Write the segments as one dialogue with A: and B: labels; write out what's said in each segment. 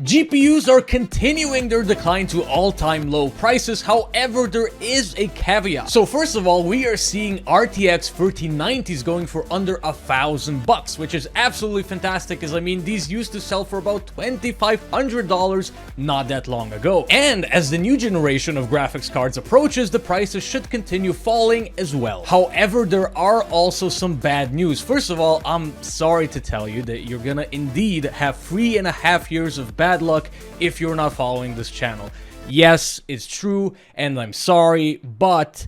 A: GPUs are continuing their decline to all-time low prices. However, there is a caveat. So first of all, we are seeing RTX 3090s going for under $1,000, which is absolutely fantastic, because I mean, these used to sell for about $2,500 not that long ago. And as the new generation of graphics cards approaches, the prices should continue falling as well. However, there are also some bad news. First of all, I'm sorry to tell you that you're gonna indeed have 3.5 years of bad luck if you're not following this channel. Yes, it's true, and I'm sorry, but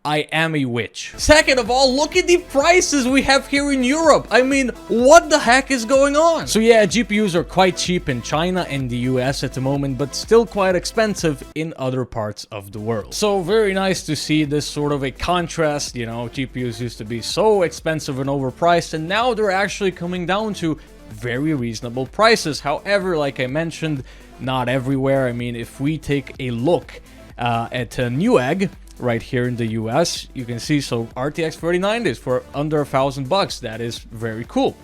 A: I am a witch. Second of all, look at the prices we have here in Europe. I mean, what the heck is going on? So yeah, GPUs are quite cheap in China and the US at the moment, but still quite expensive in other parts of the world. So very nice to see this sort of a contrast. You know, GPUs used to be so expensive and overpriced, and now they're actually coming down to very reasonable prices. However, like I mentioned, not everywhere. I mean, if we take a look at Newegg right here in the US, you can see, so RTX 3090s for under $1,000. That is very cool.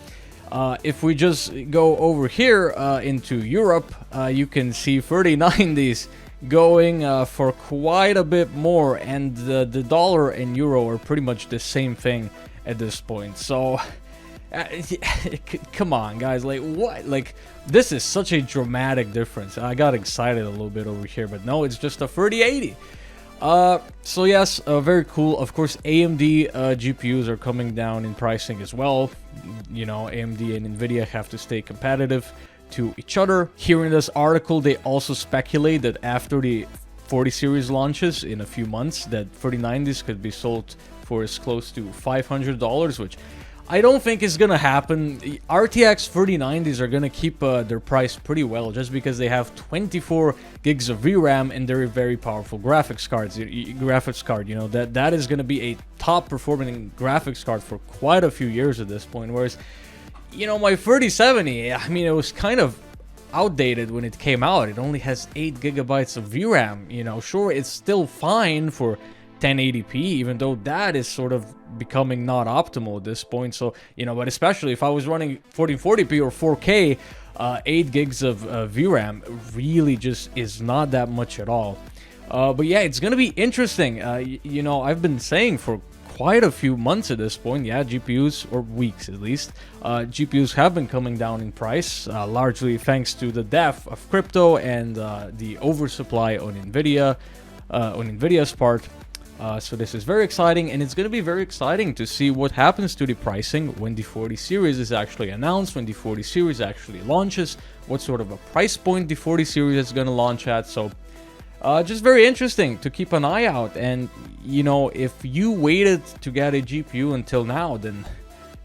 A: If we just go over here into Europe, you can see 3090s going for quite a bit more, and the dollar and euro are pretty much the same thing at this point. So come on, guys, like what? Like, this is such a dramatic difference. I got excited a little bit over here, but no, it's just a 3080. So yes, very cool. Of course, AMD GPUs are coming down in pricing as well. You know, AMD and Nvidia have to stay competitive to each other. Here in this article, they also speculate that after the 40 series launches in a few months, that 3090s could be sold for as close to $500, which I don't think is gonna happen. RTX 3090s are gonna keep their price pretty well, just because they have 24 gigs of VRAM and they're very powerful graphics cards. You know, that is gonna be a top performing graphics card for quite a few years at this point. Whereas, you know, my 3070, I mean, it was kind of outdated when it came out. It only has 8 gigabytes of VRAM. You know, sure, it's still fine for 1080p, even though that is sort of becoming not optimal at this point. So, you know, but especially if I was running 1440p or 4K, 8 gigs of VRAM really just is not that much at all. But yeah, it's gonna be interesting. You know, I've been saying for quite a few months at this point, yeah, GPUs, or weeks at least, GPUs have been coming down in price, largely thanks to the death of crypto and the oversupply on Nvidia, on Nvidia's part. So this is very exciting, and it's going to be very exciting to see what happens to the pricing when the 40 series is actually announced, when the 40 series actually launches, what sort of a price point the 40 series is going to launch at. So just very interesting to keep an eye out. And, you know, if you waited to get a GPU until now, then,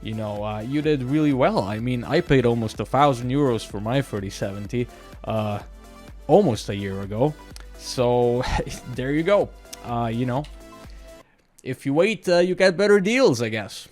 A: you know, you did really well. I mean, I paid almost €1,000 for my 3070 almost a year ago. So there you go. You know, if you wait, you get better deals, I guess.